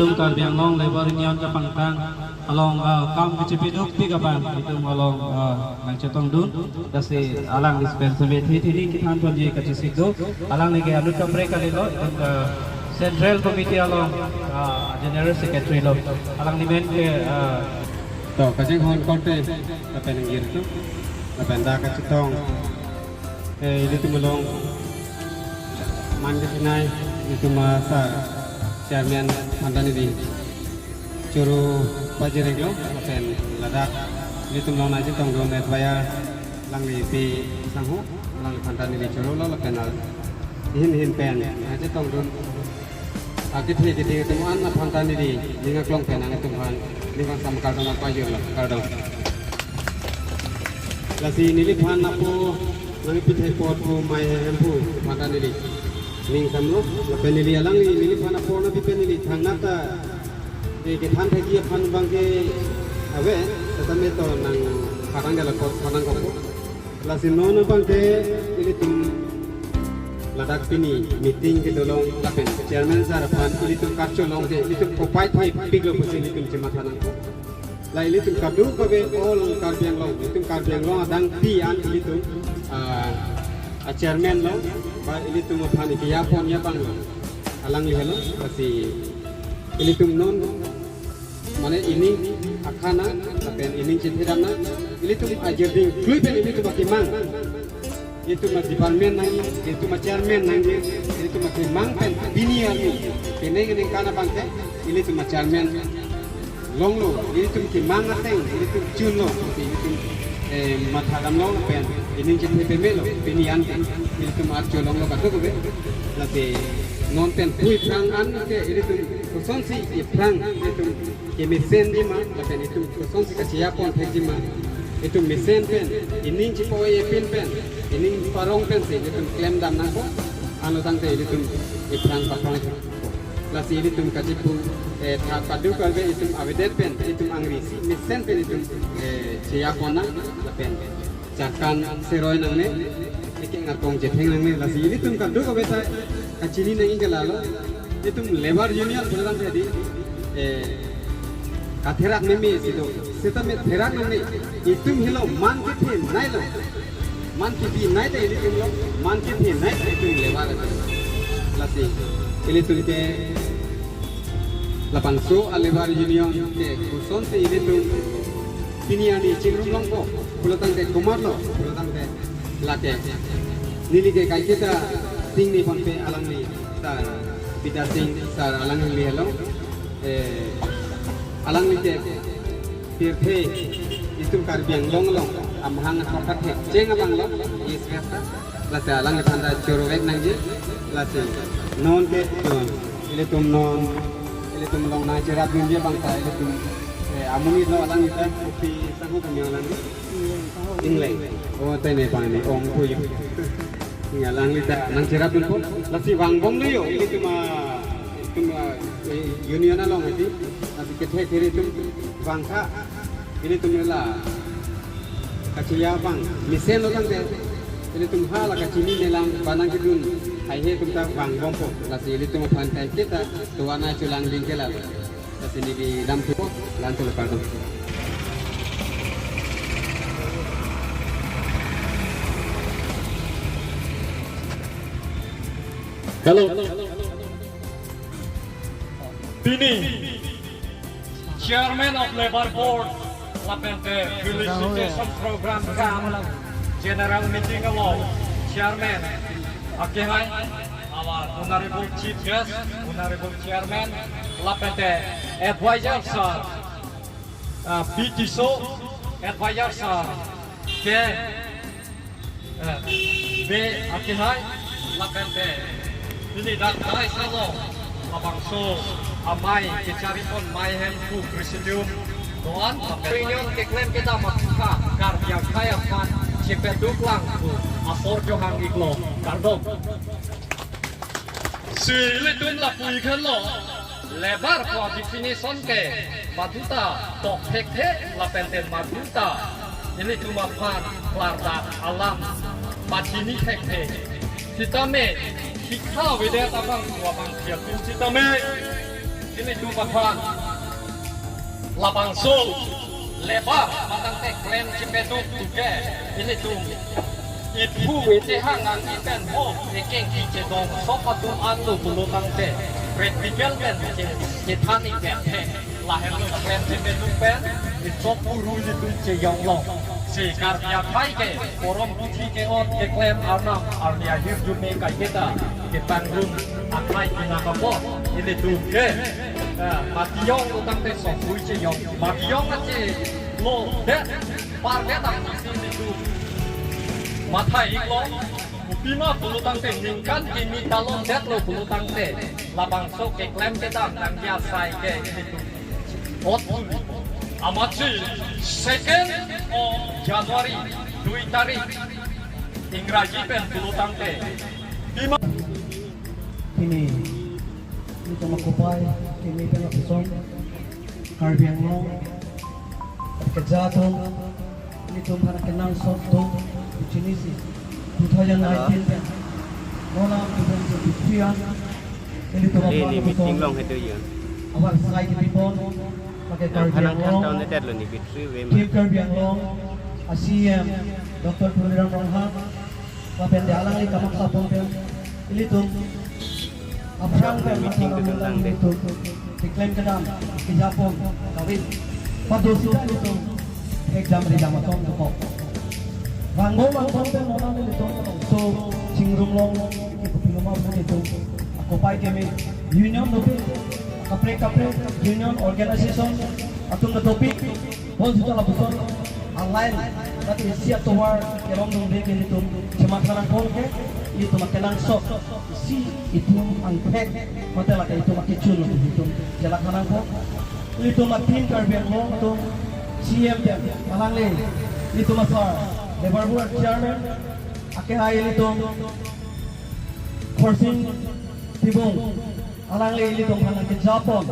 itu karbiang long lebar nian ke pangtang along kam kecipiduk tiga pan itu along mencetong dun dasi alang dispensary ini kita hantuan di kecisido alang lagi anu kamre kali lo Central Committee along General Secretary lo alang ni men ke to kacang hon konte apa yang gitu apa yang dah kecetong ini tu melong mandi sinai itu masa chairman mantan ini curu pajeri lo apa yang ladak ini tu melong aja tong dua bayar lang di pi sanghu lang mantan ini curu lo kenal hin pen aja tong dua akit hiji temuan apa mantan ini dengan kelong pen ang temuan dengan sama kardong apa aja lah kardong lasi nilipan aku nang pithe pot ko mai hempu mantan ini ning samlo lapen ini alang nilipan aku na pipen ini thangnata ke than thegi phan bangke awe tatame to nang parang gala ko parang ko lasi nono bangke ini tum ladak pini meeting ke dolong lapen chairman sar pan ini tum kacho long de ini tum kopai thai piglo ko ini tum cemathanan ko la ini tum kadu ko be all karbiang long ini tum karbiang long adang pi an ini tum chairman long ba ini tum phani ke ya pon ya bang alang li hello pasti ini tum non mane ini akhana lapen ini cintidana ini tum ajerding kluipen ini tum bakimang itu mas departemen nangi itu mas chairman nangi itu mas mangpen bini ani kene kana bangke ini tu mas chairman longlo ini tu ki mangateng ini tu chuno ini tu mathadam long pen ini jete pemelo bini ante ini tu mas longlo ka to be lati non pen pui prang an ke ini tu kosonsi i prang itu ke mesen di ma lapen itu kosonsi ka siapon thegi ma itu mesen pen ini cipo e pen ini parong pen sih itu klaim dam nako anu tangte itu iprang patong lasi ini tum kacipu thak padu kalbe itu awedet pen itu angrisi mesen pen itu ciapona pen cakan seroi nangne iking ngakong jetheng nangne lasi ini tum kadu ko beta kacini nangi galalo itu labor union beneran jadi katherak memi sido setame therak nangne itu hilo man ke nai lo man kipi naik ini tumlo man kipi naik itu lebar lasi ini tu ke 800 lebar union ke kuson se ini tu piniani cingrum longko pulatang ke kumarlo pulatang ke lake nili ke kai kita ting ni pampe alang ni sar bida ting sar alang ni hello alang ni ke tirthe itu karbiang long amhang kokat he ceng abang lo is biasa lase alang thanda chorowek nangji lase non ke ton ile tum non ile tum long na chera bin dia bang ta ile tum amuni lo alang ita upi sangu kamyo alang ingleng oh tene pang ni ong pu yu ngalang lita nang chera bin pun lase wang bong lo yo ile tum union along ati lase kethe kiri tum bangka ini tum la kacaya bang misen lo kan ini tum hala kacini nelang banang kidun hai he tum ta bang bompo lasi ini tum pantai kita tuana culang lingkela lasi ni di dam tu lantul padu Hello Bini Chairman of Labor Board Lapente Felicitation Program Kam General Meeting along Chairman okay hai our Honorable Chief Guest Honorable Chairman Lapente Advisor Sir BTSO Advisor Sir ke be okay hai Lapente ini datai salo labangso amai kecaripon mai hempu presidium doan opinion keklaim kita maka karya kaya fan cepet duklang asor johang iglo kardong sili tun la pui khan lo lebar ko definition ke maduta tok thek the la penten maduta ini cuma fan klarda alam matini thek the kita me hikha wede tabang wabang kiapin kita me ini itu bahkan labang so lebar matang teh klaim cipeduk tuge ini tu ibu itu hangan ikan ho ikan kicedong sopatum anu bulu tangte red bigel ben cetani ben lahir lu klaim cipeduk ben itu puru itu ceyong long si karya kai ke forum putih ke on ke klaim anam arnia hidup mereka kita ke panggung akai pinakapo ini tu ke Matiyong utang te so kui ceyong Matiyong aja lo deh parget tak itu matai iklo bima bulu tangte ningkan kini talon det lo bulu tangte labang so ke klaim kita nang biasa ke itu ot amachi second of Januari 2 tarik Ingraji pen bulu tangte bima ini ito makupay kini ito napisong Karbi Anglong at Kajatong ito manakinang sotong Chinese 2019 yan Mona ang 2015 yan ito meeting long itu ya. awal sakay kinipon pakai Karbi Kadang-kadang Anglong tahun itu lo nih bitri Kim Karbi Anglong ACM Dr. Purnirang Ronghan Papendi alang li kamang sapong yan ito Abrang kan masalah itu diklaim kedam di Jepun kawin padusukan itu exam di Jamaton itu Ranggo langsung kan orang itu so cingrum long itu pinumau itu aku pai kami union dopi kapre union organization atau topik bos itu lah bukan online tapi siap tuar kerong dong dek itu cuma karang ke itu makanang sok si itu angpek hotel lagi itu makin cun itu jalan kanang ko itu makin Karbi Anglong itu CM dia malang le itu masar Labor Board Chairman akhir air itu Korsin Tibung malang le itu malang ke Japon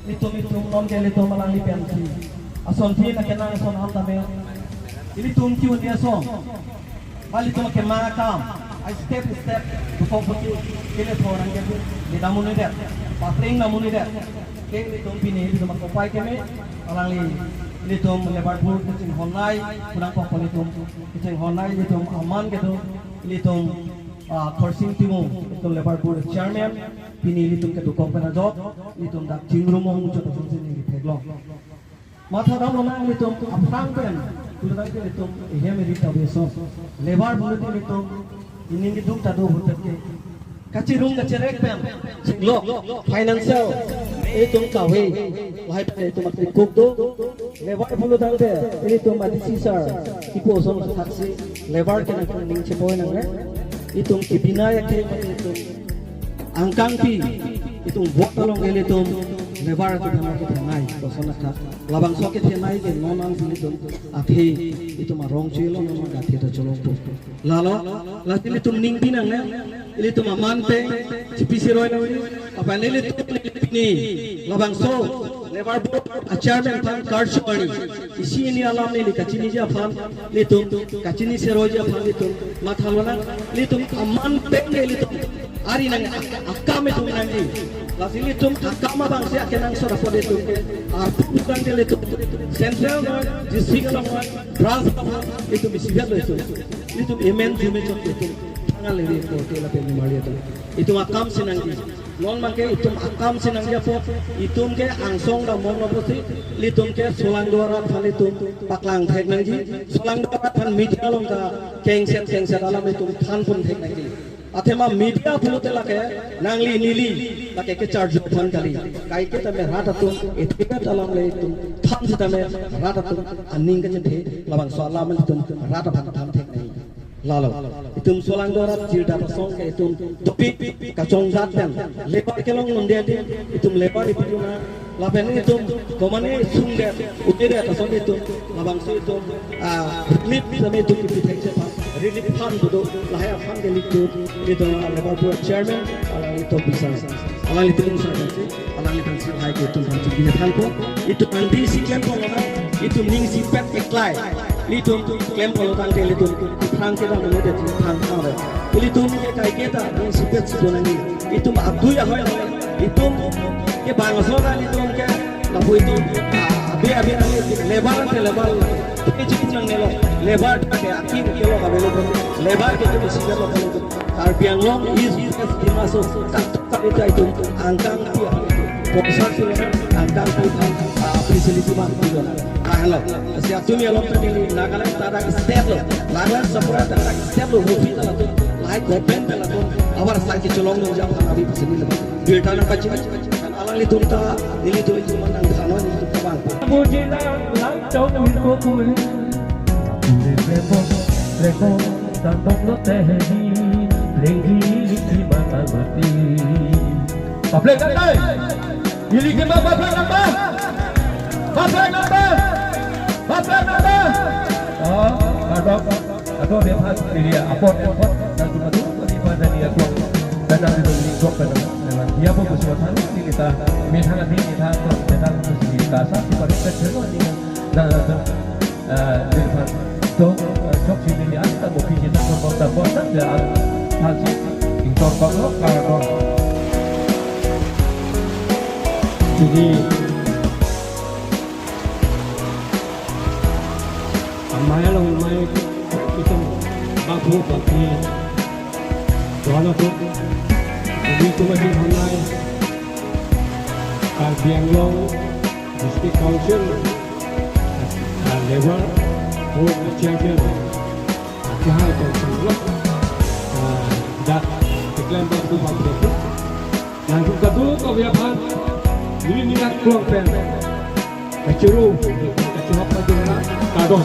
itu non ke itu malang le pensi ason ti nakenang son ham tame ini tumki unia song bali itu makin makam step before putih kini orang jadi di namun ini patring namun ini kini tumpini itu makopai kami orang li itu melebar bur kucing honai kurang pokok itu kucing honai itu aman gitu itu Korsing Timo itu lebar bur chairman pini itu ketua kompena job itu dak jingrumong muncul terus ini teglong mata dam lomang itu apang pen kurang itu ini merita besok lebar bur itu ini gitu tado hotel ke kacirung kacerek pem lo financial itu kawe lahir itu makin kukdo lebar bulu tangte ini tuh mati sisar ipo son taksi lebar kena ning cepoy nang itu kibina ya ke itu angkang pi itu buat tolong itu lebar itu dana kita naik kosona ka labang soket ya naik ke nonan itu akhi itu marong cilo memang gak kita colong tuh lalu lati itu ning pinang itu mamante cipisi roy apa ini ini labang so lebar board chairman pan karshwani isi ini alam ini kacini ja pan itu kacini seroy ja pan itu mathalona itu amante itu ari nang akame tu nanti lasi itu akama bang sia kenang sora pode itu bukan itu central district branch itu bisa itu emen jume itu tangan lagi itu tela pe maria itu akam sinanggi non mangke itu akam sinanggi apa itu ke angsong da mon noposi litum ke solang dora phan itu paklang thek nangji solang dora phan media long ka kengset alam itu phan pun thek nangji athema media phulute lake nangli nili lake ke charge phan kali kai ke tame rata tu etika alam le itu phan tame rata tu aning ke the labang so alam itu rata phan thek nai lalu itu solang dora jirda pasong ke itu topik kacong zatkan lebar kelong nundiati itu lebar itu na lapen itu komane sungger udere pasong itu labang so itu lip same itu kipitek se relief fund itu lahir fund itu lebar board chairman ala itu bisa ala itu bisa ala itu bisa hai itu bantu dia talpo itu nanti si kempo itu ning si pet eklai itu kempo tangke itu tangke dah mulai dari tangke itu ni kai kita ning si pet itu nanti itu abdu ya itu ke bangsa itu ke lalu itu abi lebar ke cukup nang nelo lebar ke akhir kilo kabelo lebar ke itu sih kalau itu arbiang long is dimasuk tak itu angkang dia posar sih angkang itu facility mah itu halo siap tuh ya lo tadi nagalan tarak step lo nagalan sepura tarak step lo hobi lah tuh lain gopen lah tuh awal sakit colong lo jam abi sini lah dia tanah kacil kan alang itu tak ini tuh itu mana sana itu kabang Mujilah langcong hilkoku Reko tantok lo tehi Lenggi liki mata mati Paplek nanti Ili kima paplek nambah Paplek nambah Aduh dia pas ini ya apot dan cuma tu pada dia kuat dan nanti tu lingkup pada dia pun bersuara ini kita minta nanti kita kita sahaja pada kerja ni dan depan tu job sini ni ada mungkin kita dapat dia hasil ingkar kalau kalau jadi Maya lo Maya itu bagus soalnya tu jadi tu macam mana Arbiang Long District Council level World Champion Jahal Council dah iklan baru baru dan juga tu kau biarkan ini minat keluar pen kacuru kacuru apa tu nak kado